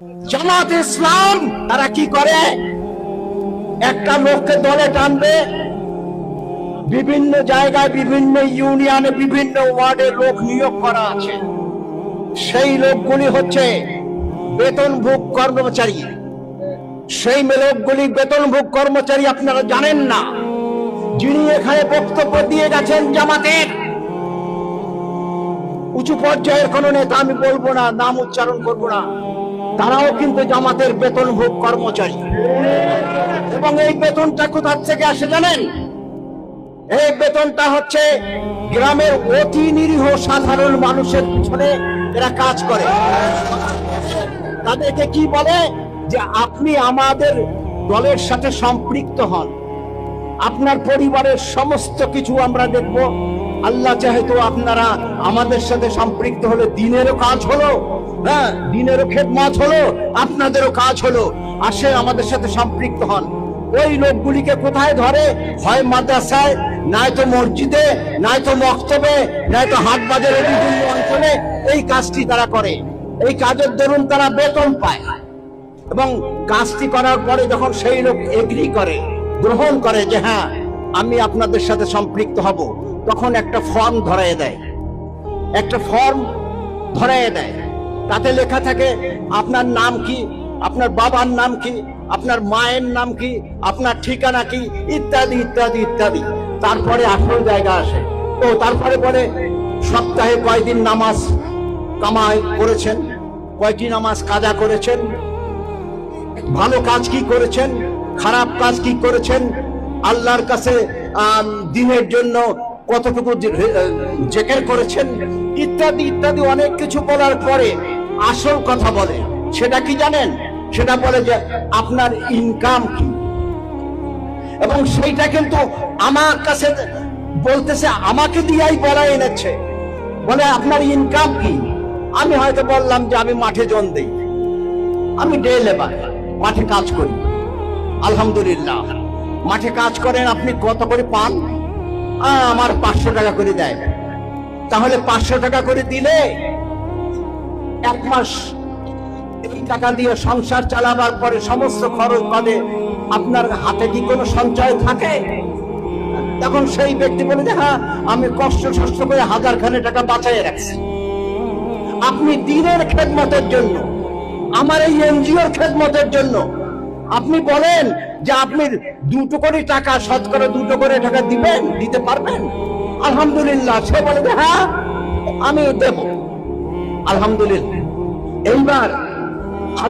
জামাত ইসলাম তারা কি করে, একটা লোককে দলে টানবে, বিভিন্ন জায়গায় বিভিন্ন ইউনিয়নে বিভিন্ন ওয়ার্ডে লোক নিয়োগ করা আছে। সেই লোকগুলি হচ্ছে বেতনভোগ কর্মচারী। সেই লোকগুলি বেতনভোগ কর্মচারী আপনারা জানেন না। যিনি এখানে বক্তব্য দিয়ে গেছেন জামাতের উঁচু পর্যায়ের কোন নেতা, আমি বলবো না, নাম উচ্চারণ করবো না, তারাও কিন্তু জামাতের বেতনভোগ কর্মচারী। এবং এই বেতনটা কোথা থেকে আসে জানেন? এই বেতনটা হচ্ছে গ্রামের অতি নিরীহ সাধারণ মানুষের পিছনে এরা কাজ করে। তাদেরকে কি বলে যে আপনি আমাদের দলের সাথে সম্পৃক্ত হন, আপনার পরিবারের সমস্ত কিছু আমরা দেখব। আল্লাহ চাহে তো আপনারা আমাদের সাথে সম্পৃক্ত হলে দিনেরও কাজ হলো, হ্যাঁ, দিনেরও খেদমত হলো, আপনাদেরও কাজ হলো। আসে আমাদের সাথে সম্পৃক্ত হন। ওই লোকগুলিকে কোথায় ধরে? হয় মাদ্রাসায়, নয়তো মসজিদে, নয়তো মক্তবে, নয়তো হাট বাজারের বিভিন্ন অঞ্চলে এই কাজটি তারা করে। এই কাজের দরুন তারা বেতন পায়। এবং কাজটি করার পরে যখন সেই লোক এগ্রি করে, গ্রহণ করে যে হ্যাঁ আমি আপনাদের সাথে সম্পৃক্ত হব, তখন একটা ফর্ম ধরায় দেয়। একটা ফর্ম ধরায় দেয়, তাতে লেখা থাকে আপনার নাম কি, আপনার বাবার নাম কি, আপনার মায়ের নাম কি, আপনার ঠিকানা কি, ইত্যাদি ইত্যাদি ইত্যাদি। তারপরে আসল জায়গা আসে। তো তারপরে পরে সপ্তাহে কয়দিন নামাজ কামাই করেছেন, কয়টি নামাজ কাজা করেছেন, ভালো কাজ কি করেছেন, খারাপ কাজ কি করেছেন, আল্লাহর কাছে দিনের জন্য কতটুকু জেকের করেছেন, ইত্যাদি ইত্যাদি অনেক কিছু বলার পরে আসল কথা বলে। সেটা কি জানেন? সেটা বলে যে আপনার ইনকাম কি। এবং সেইটা কিন্তু আমার কাছে বলতেছে, আমাকে দিয়েই বলা এনেছে। বলে আপনার ইনকাম কি। আমি হয়তো বললাম যে আমি মাঠে জন দেই, আমি ডে লেবার, মাঠে কাজ করি। আলহামদুলিল্লাহ, মাঠে কাজ করেন, আপনি কত করে পান? আমার 500 টাকা করে দেয়। তাহলে 500 টাকা করে দিলে এক মাস এই টাকা দিয়ে সংসার চালাবার পরে সমস্ত খরচ বাদে আপনার হাতে কি কোনো সঞ্চয় থাকে? তখন সেই ব্যক্তি বলে যে হ্যাঁ আমি কষ্ট করে 1000 খানে টাকা বাঁচাই রাখছি। আপনি দিনের খেদমতের জন্য, আমার এই এনজিওর খেদমতের জন্য আপনি বলেন যে আপনি 2 কোটি টাকা, শতকরা 2 কোটি টাকা দিবেন, দিতে পারবেন? আলহামদুলিল্লাহ। সে বলে যে হ্যাঁ আমি দেব, আলহামদুলিল্লাহ। এইবার